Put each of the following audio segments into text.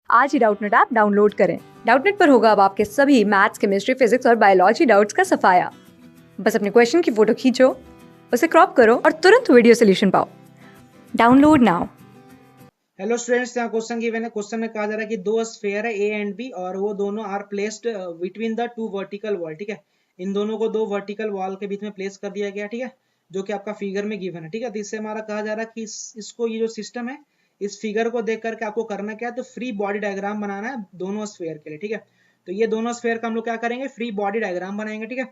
आज ही Doubtnut app download करें। Doubtnut पर होगा अब आपके सभी मैथ्स, केमिस्ट्री, फिजिक्स और बायोलॉजी डाउट्स का सफाया। बस अपने क्वेश्चन की फोटो खींचो, उसे क्रॉप करो और तुरंत वीडियो सोल्यूशन पाओ। Download now. हेलो स्टूडेंट्स, यहाँ क्वेश्चन गिवन है। क्वेश्चन में कहा जा रहा है कि दो स्फेयर है ए एंड बी और वो दोनों are placed between the two vertical wall. ठीक है, इन दोनों को दो वर्टिकल वॉल के बीच में प्लेस कर दिया गया। ठीक है, जो कि आपका फिगर में गिवन है। ठीक है, तो इससे हमारा कहा जा रहा है कि इसको ये जो सिस्टम है, इस फिगर को देख करके आपको करना क्या है, तो फ्री बॉडी डायग्राम बनाना है दोनों स्फेयर के लिए। ठीक है, तो ये दोनों स्फेयर का हम लोग क्या करेंगे, फ्री बॉडी डायग्राम बनाएंगे। ठीक है,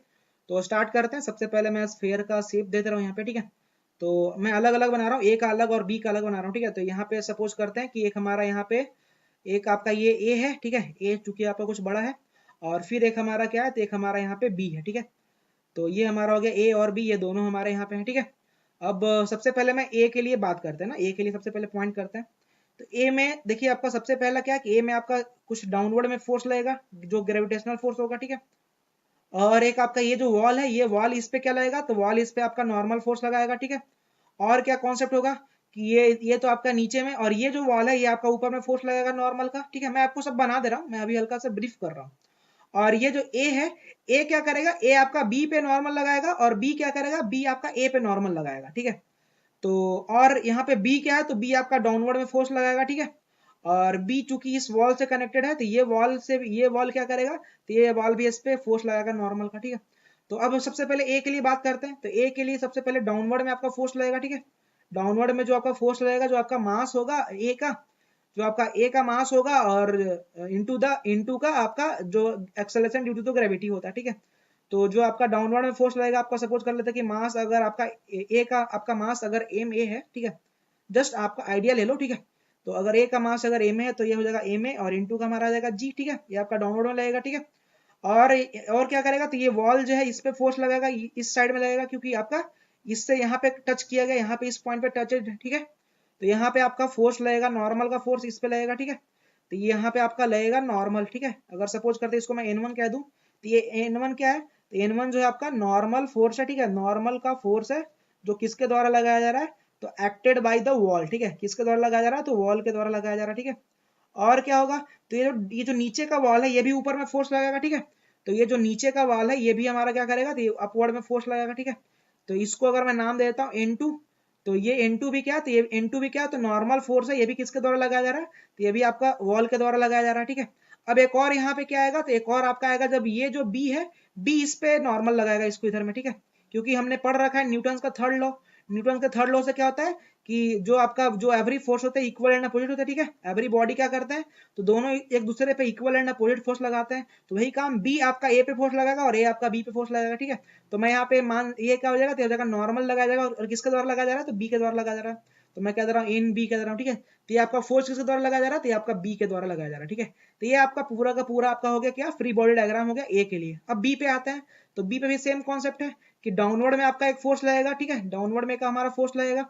तो स्टार्ट करते हैं। सबसे पहले मैं स्फेयर का शेप दे दे रहा हूँ यहाँ पे। ठीक है, तो मैं अलग अलग बना रहा हूँ, ए का अलग और बी का अलग बना रहा हूँ। ठीक है, तो यहाँ पे सपोज करते हैं कि एक हमारा यहाँ पे एक आपका ये ए है। ठीक है, ए चूंकि आपका कुछ बड़ा है, और फिर एक हमारा क्या है, तो एक हमारा यहाँ पे बी है। ठीक है, तो ये हमारा हो गया ए और बी, ये दोनों हमारे यहाँ पे है। ठीक है, अब सबसे पहले मैं ए के लिए बात करते हैं ना, ए के लिए सबसे पहले पॉइंट करते हैं। तो ए में देखिए आपका सबसे पहला क्या है कि ए में आपका कुछ डाउनवर्ड में फोर्स लगेगा, जो ग्रेविटेशनल फोर्स होगा। ठीक है, और एक आपका ये जो वॉल है, ये वॉल इस पे क्या लगेगा, तो वॉल इस पे आपका नॉर्मल फोर्स लगाएगा। ठीक है, और क्या कॉन्सेप्ट होगा कि ये तो आपका नीचे में, और ये जो वॉल है ये आपका ऊपर में फोर्स लगेगा नॉर्मल का। ठीक है, मैं आपको सब बना दे रहा हूँ, मैं अभी हल्का सा ब्रीफ कर रहा हूँ। और ये जो ए है, ए क्या करेगा, ए आपका बी पे नॉर्मल लगाएगा, और बी क्या करेगा, बी आपका ए पे नॉर्मल लगाएगा। ठीक है, तो और यहाँ पे बी क्या है, तो बी आपका डाउनवर्ड में फोर्स लगाएगा। ठीक है, और बी चूंकि इस वॉल से कनेक्टेड है, तो ये वॉल से ये वॉल क्या करेगा, तो ये वॉल भी इस पे फोर्स लगाएगा नॉर्मल का। ठीक है, तो अब सबसे पहले ए के लिए बात करते हैं। तो ए के लिए सबसे पहले डाउनवर्ड में आपका फोर्स लगेगा। ठीक है, डाउनवर्ड में जो आपका फोर्स लगेगा, जो आपका मास होगा ए का, जो आपका ए का मास होगा, और इनटू का आपका जो acceleration due to the gravity होता है। ठीक है, तो जो आपका डाउनवर्ड में फोर्स लगेगा, आपका सपोज कर लेते हैं कि मास अगर आपका ए का आपका मास अगर एम ए है। ठीक है, जस्ट आपका आइडिया ले लो। ठीक है, तो अगर ए का मास अगर एम है, तो ये हो जाएगा एम ए, और इनटू का हमारा आ जाएगा जी। ठीक है, ये आपका डाउनवर्ड में लगेगा। ठीक है, और क्या करेगा, तो ये वॉल जो है इस पे फोर्स लगेगा, इस साइड में लगेगा, क्योंकि आपका इससे यहाँ पे टच किया गया, यहाँ पे इस पॉइंट पे टच है। ठीक है, तो यहाँ पे आपका फोर्स लगेगा, नॉर्मल का फोर्स इस पे लगेगा। ठीक है, तो ये यहाँ पे आपका लगेगा नॉर्मल। ठीक है, अगर सपोज करते इसको मैं N1 कह दूं, तो ये N1 क्या है, तो N1 जो है आपका नॉर्मल फोर्स है। ठीक है, नॉर्मल का फोर्स है, जो किसके द्वारा लगाया जा रहा है, तो एक्टेड बाय द वॉल। ठीक है, किसके द्वारा लगाया जा रहा है, तो वॉल के द्वारा लगाया जा रहा है। ठीक है, और क्या होगा, तो ये जो नीचे का वॉल है, ये भी ऊपर में फोर्स लगाएगा। ठीक है, तो ये जो नीचे का वॉल है, ये भी हमारा क्या करेगा, तो अपवर्ड में फोर्स लगाएगा। ठीक है, तो इसको अगर मैं नाम दे देता हूँ N2, तो ये N2 भी क्या, तो ये N2 भी क्या, तो नॉर्मल फोर्स है, ये भी किसके द्वारा लगाया जा रहा है, तो ये भी आपका वॉल के द्वारा लगाया जा रहा है। ठीक है, अब एक और यहाँ पे क्या आएगा, तो एक और आपका आएगा, जब ये जो B है, B इस पे नॉर्मल लगाएगा, इसको इधर में। ठीक है, क्योंकि हमने पढ़ रखा है न्यूटन का थर्ड लॉ। न्यूटन के थर्ड लॉ से क्या होता है कि जो आपका जो एवरी फोर्स होता है इक्वल एंड अपोजिट होता है। ठीक है, एवरी बॉडी क्या करते हैं, तो दोनों एक दूसरे पे इक्वल एंड अपोजिट फोर्स लगाते हैं। तो वही काम बी आपका ए पे फोर्स लगाएगा, और ए आपका बी पे फोर्स लगाएगा। ठीक है, तो मैं यहाँ पे मान ये क्या हो जाएगा, तो हो जाएगा नॉर्मल लगाया जाएगा, और किसके द्वारा लगाया जा रहा है, तो बी के द्वारा लगाया जा रहा है। तो मैं कह दे रहा हूँ इन बी कह दे रहा हूँ। ठीक है, तो ये आपका फोर्स किसके द्वारा लगाया जा रहा है, तो ये आपका बी के द्वारा लगाया जा रहा है। ठीक है, तो ये आपका पूरा का पूरा आपका हो गया क्या, फ्री बॉडी डायग्राम हो गया ए के लिए। अब बी पे आते हैं, तो बी पे भी सेम कॉन्सेप्ट है कि डाउनवर्ड में आपका एक फोर्स लगेगा। ठीक है, डाउनवर्ड में का हमारा फोर्स लगेगा,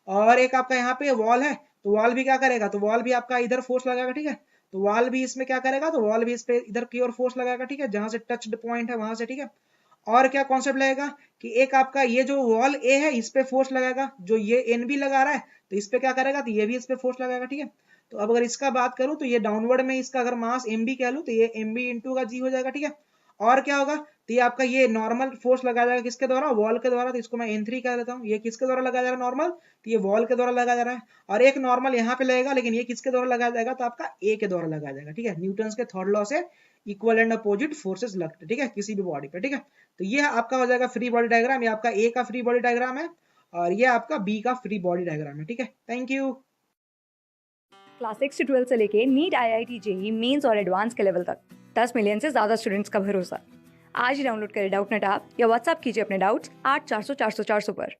और एक आपका यहाँ पे वॉल है, तो वॉल भी क्या करेगा, तो वॉल भी आपका इधर फोर्स लगाएगा। ठीक है, तो वॉल भी इसमें क्या करेगा, तो वॉल भी इस पे इधर की ओर फोर्स लगाएगा। ठीक है, जहां से टच्ड पॉइंट है वहां से। ठीक है, और क्या कॉन्सेप्ट लगेगा कि एक आपका ये जो वॉल ए है, इस पे फोर्स लगाएगा, जो ये एन बी लगा रहा है, तो इस पे क्या करेगा, तो ये भी इस पे फोर्स लगाएगा। ठीक है, तो अब अगर इसका बात करूं, तो ये डाउनवर्ड में इसका अगर मास एम बी कह लूं, तो ये एम बी इंटू का जी हो जाएगा। ठीक है, और क्या होगा, तो ये आपका ये नॉर्मल फोर्स लगाया जाएगा किसके द्वारा, वॉल के द्वारा। तो इसको मैं N3 कह देता हूँ, ये किसके द्वारा लगाया जा रहा है नॉर्मल, तो ये वॉल के द्वारा लगाया जा रहा है। और एक नॉर्मल यहाँ पे लगेगा, लेकिन ये किसके द्वारा लगाया जाएगा, तो आपका ए के द्वारा लगाया जाएगा। ठीक है, न्यूटन के थर्ड लॉ से इक्वल एंड अपोजिट फोर्सेस लगते हैं। ठीक है, किसी भी बॉडी पे। ठीक है, तो ये आपका हो जाएगा फ्री बॉडी डायग्राम, ये आपका ए का फ्री बॉडी डायग्राम है, और ये आपका बी का फ्री बॉडी डायग्राम है। ठीक है, थैंक यू। क्लास 6 से 12 से लेके नीट, IIT JEE मेंस और एडवांस के लेवल तक 10 मिलियन से ज्यादा स्टूडेंट्स का भरोसा। आज ही डाउनलोड करें डाउटनेट ऐप या व्हाट्सएप कीजिए अपने डाउट्स 8400 400 400 पर।